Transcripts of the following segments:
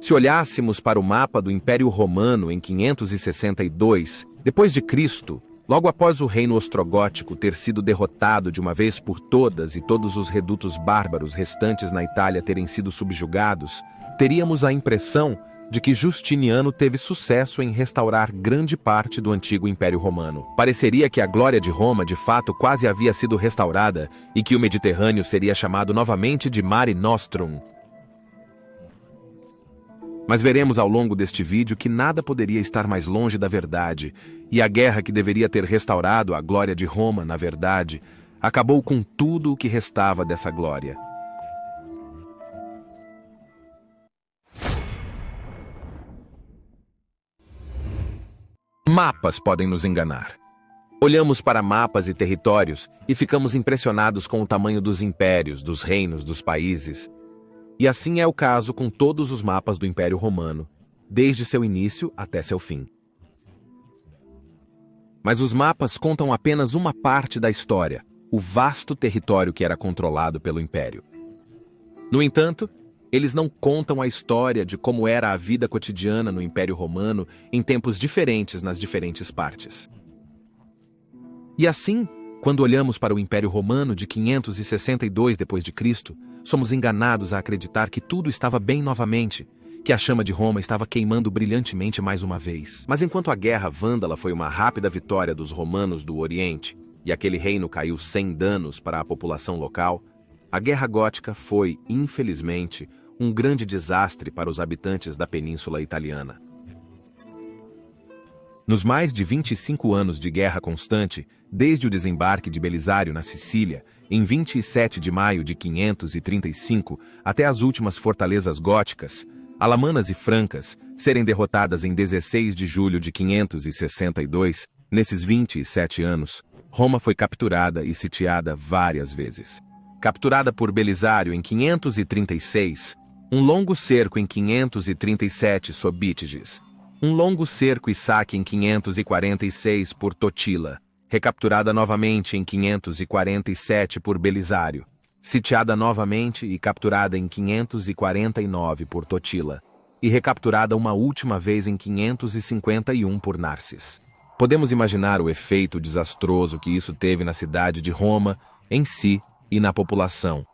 Se olhássemos para o mapa do Império Romano em 562, depois de Cristo, logo após o reino ostrogótico ter sido derrotado de uma vez por todas e todos os redutos bárbaros restantes na Itália terem sido subjugados, teríamos a impressão de que Justiniano teve sucesso em restaurar grande parte do antigo Império Romano. Pareceria que a glória de Roma de fato quase havia sido restaurada e que o Mediterrâneo seria chamado novamente de Mare Nostrum. Mas veremos ao longo deste vídeo que nada poderia estar mais longe da verdade, e a guerra que deveria ter restaurado a glória de Roma, na verdade, acabou com tudo o que restava dessa glória. Mapas podem nos enganar. Olhamos para mapas e territórios e ficamos impressionados com o tamanho dos impérios, dos reinos, dos países. E assim é o caso com todos os mapas do Império Romano, desde seu início até seu fim. Mas os mapas contam apenas uma parte da história, o vasto território que era controlado pelo Império. No entanto, eles não contam a história de como era a vida cotidiana no Império Romano em tempos diferentes nas diferentes partes. E assim, quando olhamos para o Império Romano de 562 d.C., somos enganados a acreditar que tudo estava bem novamente, que a chama de Roma estava queimando brilhantemente mais uma vez. Mas enquanto a guerra vândala foi uma rápida vitória dos romanos do Oriente e aquele reino caiu sem danos para a população local, a Guerra Gótica foi, infelizmente, um grande desastre para os habitantes da Península Italiana. Nos mais de 25 anos de guerra constante, desde o desembarque de Belisário na Sicília, em 27 de maio de 535, até as últimas fortalezas góticas, alamanas e francas, serem derrotadas em 16 de julho de 562, nesses 27 anos, Roma foi capturada e sitiada várias vezes. Capturada por Belisário em 536, um longo cerco em 537 sob Bítiges, um longo cerco e saque em 546 por Totila, recapturada novamente em 547 por Belisário, sitiada novamente e capturada em 549 por Totila, e recapturada uma última vez em 551 por Narses. Podemos imaginar o efeito desastroso que isso teve na cidade de Roma, em si e na população.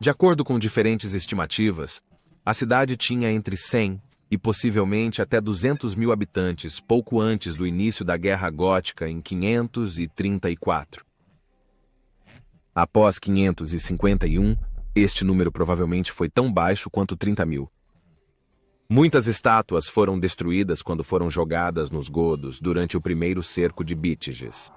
De acordo com diferentes estimativas, a cidade tinha entre 100 e possivelmente até 200 mil habitantes pouco antes do início da Guerra Gótica em 534. Após 551, este número provavelmente foi tão baixo quanto 30 mil. Muitas estátuas foram destruídas quando foram jogadas nos godos durante o primeiro cerco de Bítiges.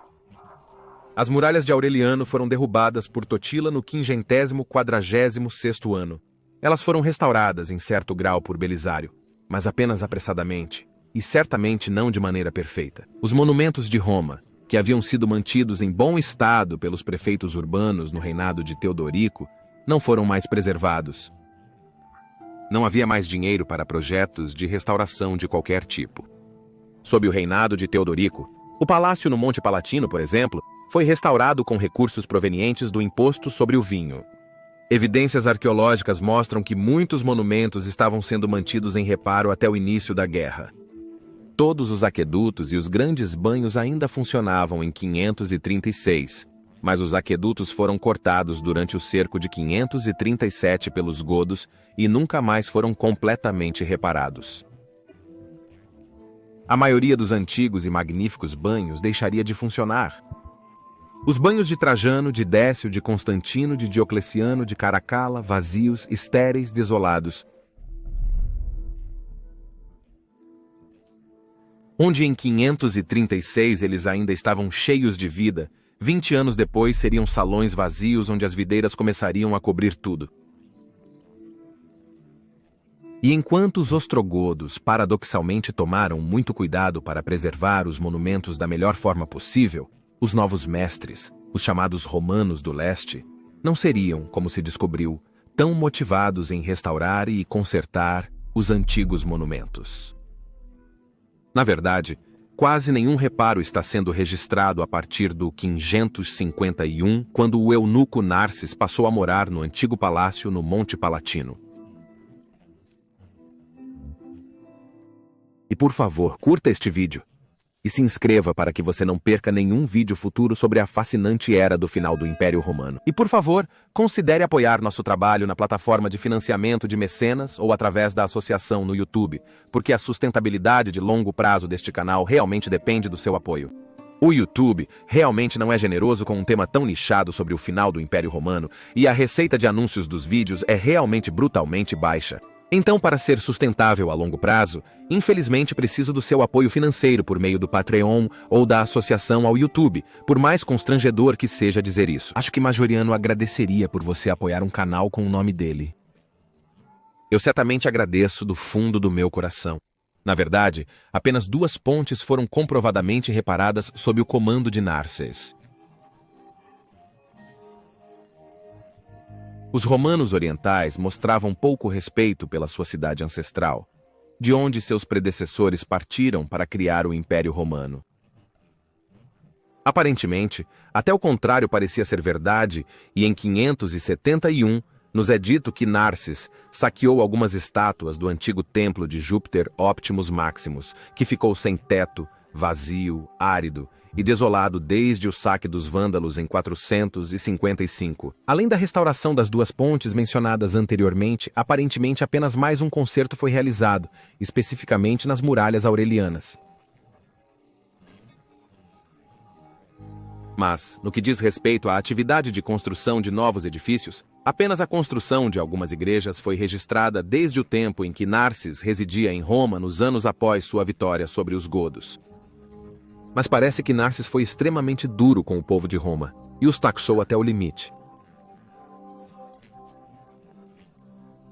As muralhas de Aureliano foram derrubadas por Totila no 546º ano. Elas foram restauradas em certo grau por Belisário, mas apenas apressadamente, e certamente não de maneira perfeita. Os monumentos de Roma, que haviam sido mantidos em bom estado pelos prefeitos urbanos no reinado de Teodorico, não foram mais preservados. Não havia mais dinheiro para projetos de restauração de qualquer tipo. Sob o reinado de Teodorico, o palácio no Monte Palatino, por exemplo, foi restaurado com recursos provenientes do imposto sobre o vinho. Evidências arqueológicas mostram que muitos monumentos estavam sendo mantidos em reparo até o início da guerra. Todos os aquedutos e os grandes banhos ainda funcionavam em 536, mas os aquedutos foram cortados durante o cerco de 537 pelos godos e nunca mais foram completamente reparados. A maioria dos antigos e magníficos banhos deixaria de funcionar. Os banhos de Trajano, de Décio, de Constantino, de Diocleciano, de Caracalla, vazios, estéreis, desolados. Onde em 536 eles ainda estavam cheios de vida, 20 anos depois seriam salões vazios onde as videiras começariam a cobrir tudo. E enquanto os ostrogodos paradoxalmente tomaram muito cuidado para preservar os monumentos da melhor forma possível, os novos mestres, os chamados romanos do leste, não seriam, como se descobriu, tão motivados em restaurar e consertar os antigos monumentos. Na verdade, quase nenhum reparo está sendo registrado a partir do 551, quando o eunuco Narses passou a morar no antigo palácio no Monte Palatino. E por favor, curta este vídeo. E se inscreva para que você não perca nenhum vídeo futuro sobre a fascinante era do final do Império Romano. E por favor, considere apoiar nosso trabalho na plataforma de financiamento de mecenas ou através da associação no YouTube, porque a sustentabilidade de longo prazo deste canal realmente depende do seu apoio. O YouTube realmente não é generoso com um tema tão nichado sobre o final do Império Romano e a receita de anúncios dos vídeos é realmente brutalmente baixa. Então, para ser sustentável a longo prazo, infelizmente preciso do seu apoio financeiro por meio do Patreon ou da associação ao YouTube, por mais constrangedor que seja dizer isso. Acho que Majoriano agradeceria por você apoiar um canal com o nome dele. Eu certamente agradeço do fundo do meu coração. Na verdade, apenas 2 pontes foram comprovadamente reparadas sob o comando de Narses. Os romanos orientais mostravam pouco respeito pela sua cidade ancestral, de onde seus predecessores partiram para criar o Império Romano. Aparentemente, até o contrário parecia ser verdade, e em 571 nos é dito que Narses saqueou algumas estátuas do antigo templo de Júpiter Optimus Maximus, que ficou sem teto, vazio, árido e desolado desde o saque dos vândalos em 455. Além da restauração das 2 pontes mencionadas anteriormente, aparentemente apenas mais um conserto foi realizado, especificamente nas muralhas aurelianas. Mas, no que diz respeito à atividade de construção de novos edifícios, apenas a construção de algumas igrejas foi registrada desde o tempo em que Narses residia em Roma nos anos após sua vitória sobre os godos. Mas parece que Narses foi extremamente duro com o povo de Roma e os taxou até o limite.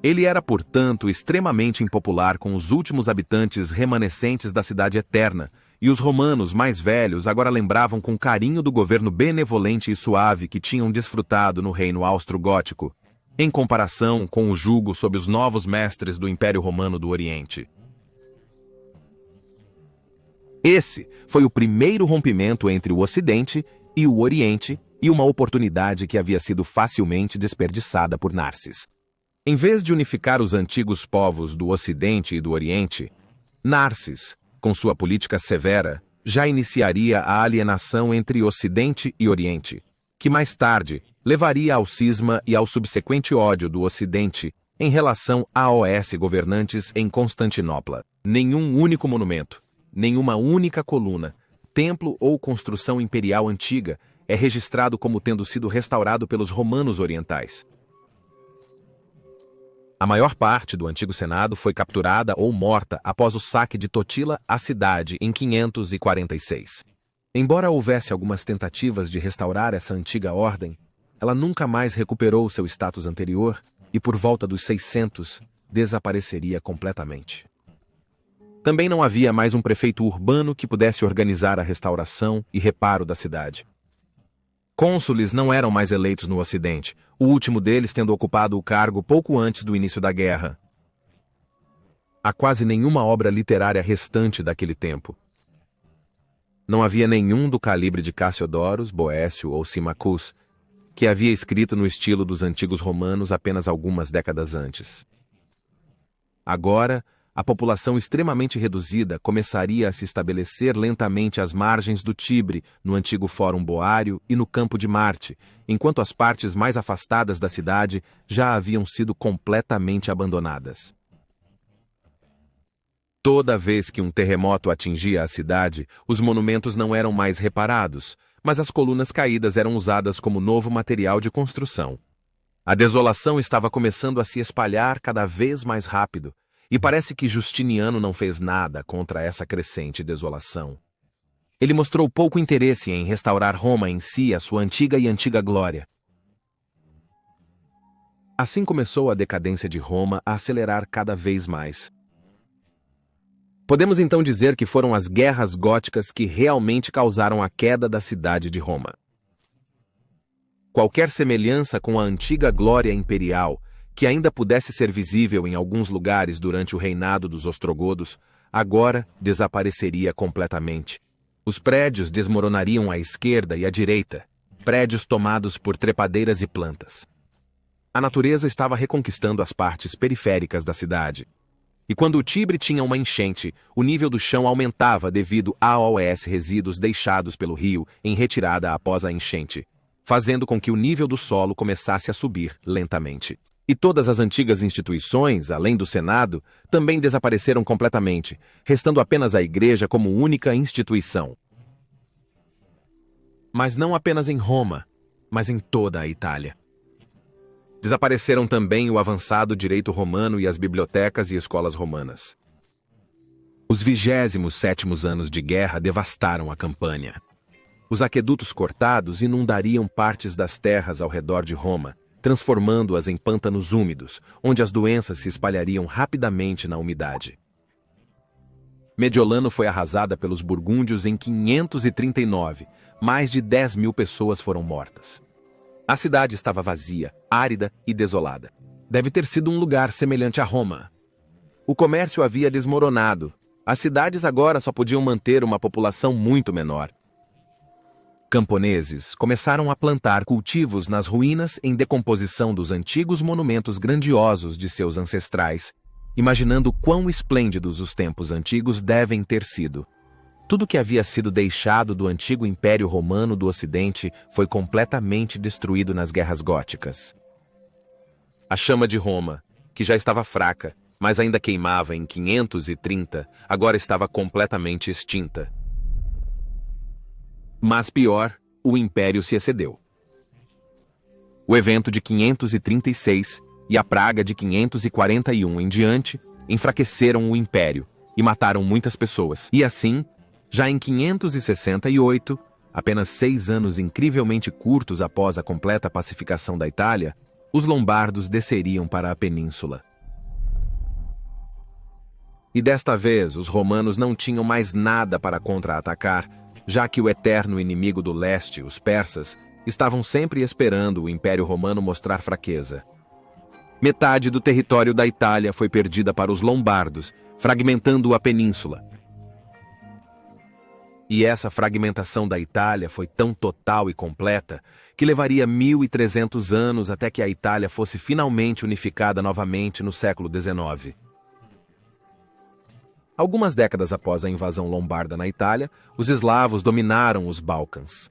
Ele era, portanto, extremamente impopular com os últimos habitantes remanescentes da cidade eterna, e os romanos mais velhos agora lembravam com carinho do governo benevolente e suave que tinham desfrutado no reino austro-gótico, em comparação com o jugo sob os novos mestres do Império Romano do Oriente. Esse foi o primeiro rompimento entre o Ocidente e o Oriente e uma oportunidade que havia sido facilmente desperdiçada por Narses. Em vez de unificar os antigos povos do Ocidente e do Oriente, Narses, com sua política severa, já iniciaria a alienação entre Ocidente e Oriente, que mais tarde levaria ao cisma e ao subsequente ódio do Ocidente em relação aos governantes em Constantinopla. Nenhum único monumento, nenhuma única coluna, templo ou construção imperial antiga é registrado como tendo sido restaurado pelos romanos orientais. A maior parte do antigo Senado foi capturada ou morta após o saque de Totila à cidade em 546. Embora houvesse algumas tentativas de restaurar essa antiga ordem, ela nunca mais recuperou seu status anterior e, por volta dos 600, desapareceria completamente. Também não havia mais um prefeito urbano que pudesse organizar a restauração e reparo da cidade. Cônsules não eram mais eleitos no Ocidente, o último deles tendo ocupado o cargo pouco antes do início da guerra. Há quase nenhuma obra literária restante daquele tempo. Não havia nenhum do calibre de Cassiodoros, Boécio ou Simacus, que havia escrito no estilo dos antigos romanos apenas algumas décadas antes. Agora, a população extremamente reduzida começaria a se estabelecer lentamente às margens do Tibre, no antigo Fórum Boário e no Campo de Marte, enquanto as partes mais afastadas da cidade já haviam sido completamente abandonadas. Toda vez que um terremoto atingia a cidade, os monumentos não eram mais reparados, mas as colunas caídas eram usadas como novo material de construção. A desolação estava começando a se espalhar cada vez mais rápido, e parece que Justiniano não fez nada contra essa crescente desolação. Ele mostrou pouco interesse em restaurar Roma em si a sua antiga glória. Assim começou a decadência de Roma a acelerar cada vez mais. Podemos então dizer que foram as guerras góticas que realmente causaram a queda da cidade de Roma. Qualquer semelhança com a antiga glória imperial, que ainda pudesse ser visível em alguns lugares durante o reinado dos ostrogodos, agora desapareceria completamente. Os prédios desmoronariam à esquerda e à direita, prédios tomados por trepadeiras e plantas. A natureza estava reconquistando as partes periféricas da cidade. E quando o Tibre tinha uma enchente, o nível do chão aumentava devido aos resíduos deixados pelo rio em retirada após a enchente, fazendo com que o nível do solo começasse a subir lentamente. E todas as antigas instituições, além do Senado, também desapareceram completamente, restando apenas a Igreja como única instituição. Mas não apenas em Roma, mas em toda a Itália. Desapareceram também o avançado direito romano e as bibliotecas e escolas romanas. Os 27º anos de guerra devastaram a Campânia. Os aquedutos cortados inundariam partes das terras ao redor de Roma, transformando-as em pântanos úmidos, onde as doenças se espalhariam rapidamente na umidade. Mediolano foi arrasada pelos burgúndios em 539, mais de 10.000 pessoas foram mortas. A cidade estava vazia, árida e desolada. Deve ter sido um lugar semelhante a Roma. O comércio havia desmoronado. As cidades agora só podiam manter uma população muito menor. Camponeses começaram a plantar cultivos nas ruínas em decomposição dos antigos monumentos grandiosos de seus ancestrais, imaginando quão esplêndidos os tempos antigos devem ter sido. Tudo que havia sido deixado do antigo Império Romano do Ocidente foi completamente destruído nas guerras góticas. A chama de Roma, que já estava fraca, mas ainda queimava em 530, agora estava completamente extinta. Mas pior, o Império se excedeu. O evento de 536 e a praga de 541 em diante enfraqueceram o Império e mataram muitas pessoas. E assim, já em 568, apenas 6 anos incrivelmente curtos após a completa pacificação da Itália, os lombardos desceriam para a península. E desta vez, os romanos não tinham mais nada para contra-atacar, já que o eterno inimigo do leste, os persas, estavam sempre esperando o Império Romano mostrar fraqueza. Metade do território da Itália foi perdida para os lombardos, fragmentando a península. E essa fragmentação da Itália foi tão total e completa que levaria 1.300 anos até que a Itália fosse finalmente unificada novamente no século XIX. Algumas décadas após a invasão lombarda na Itália, os eslavos dominaram os Balcãs.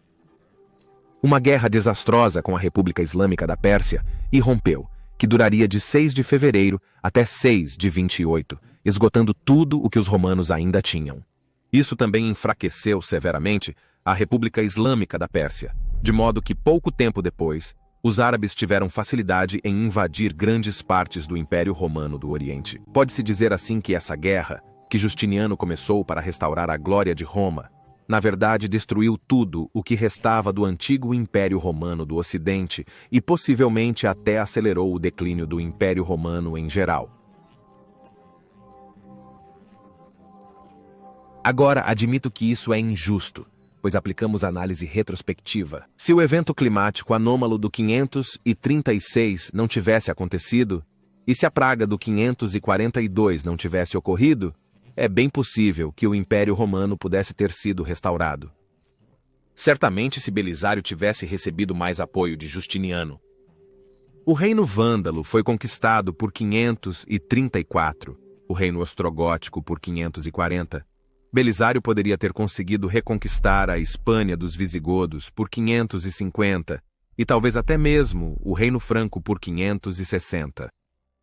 Uma guerra desastrosa com a República Islâmica da Pérsia irrompeu, que duraria de 6 de fevereiro até 6 de 28, esgotando tudo o que os romanos ainda tinham. Isso também enfraqueceu severamente a República Islâmica da Pérsia, de modo que pouco tempo depois, os árabes tiveram facilidade em invadir grandes partes do Império Romano do Oriente. Pode-se dizer assim que essa guerra, que Justiniano começou para restaurar a glória de Roma, na verdade destruiu tudo o que restava do antigo Império Romano do Ocidente e possivelmente até acelerou o declínio do Império Romano em geral. Agora, admito que isso é injusto, pois aplicamos análise retrospectiva. Se o evento climático anômalo do 536 não tivesse acontecido, e se a praga do 542 não tivesse ocorrido, é bem possível que o Império Romano pudesse ter sido restaurado. Certamente se Belisário tivesse recebido mais apoio de Justiniano. O reino vândalo foi conquistado por 534, o reino ostrogótico por 540. Belisário poderia ter conseguido reconquistar a Hispânia dos visigodos por 550 e talvez até mesmo o reino franco por 560.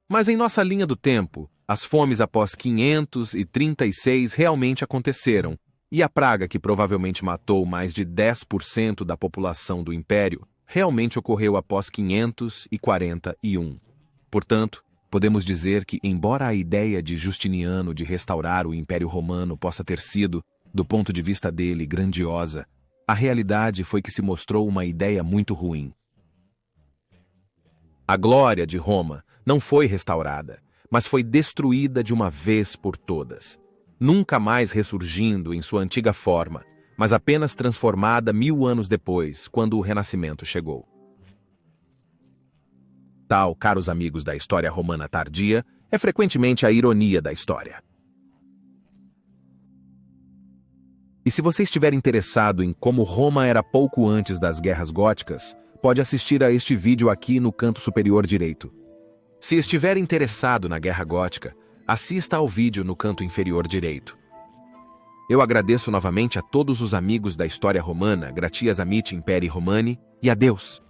Mas em nossa linha do tempo, as fomes após 536 realmente aconteceram, e a praga que provavelmente matou mais de 10% da população do Império realmente ocorreu após 541. Portanto, podemos dizer que, embora a ideia de Justiniano de restaurar o Império Romano possa ter sido, do ponto de vista dele, grandiosa, a realidade foi que se mostrou uma ideia muito ruim. A glória de Roma não foi restaurada, mas foi destruída de uma vez por todas, nunca mais ressurgindo em sua antiga forma, mas apenas transformada 1000 anos depois, quando o Renascimento chegou. Tal, caros amigos da história romana tardia, é frequentemente a ironia da história. E se você estiver interessado em como Roma era pouco antes das guerras góticas, pode assistir a este vídeo aqui no canto superior direito. Se estiver interessado na Guerra Gótica, Assista ao vídeo no canto inferior direito. Eu agradeço novamente a todos os amigos da história romana, gratias amici imperi Romani, e adeus!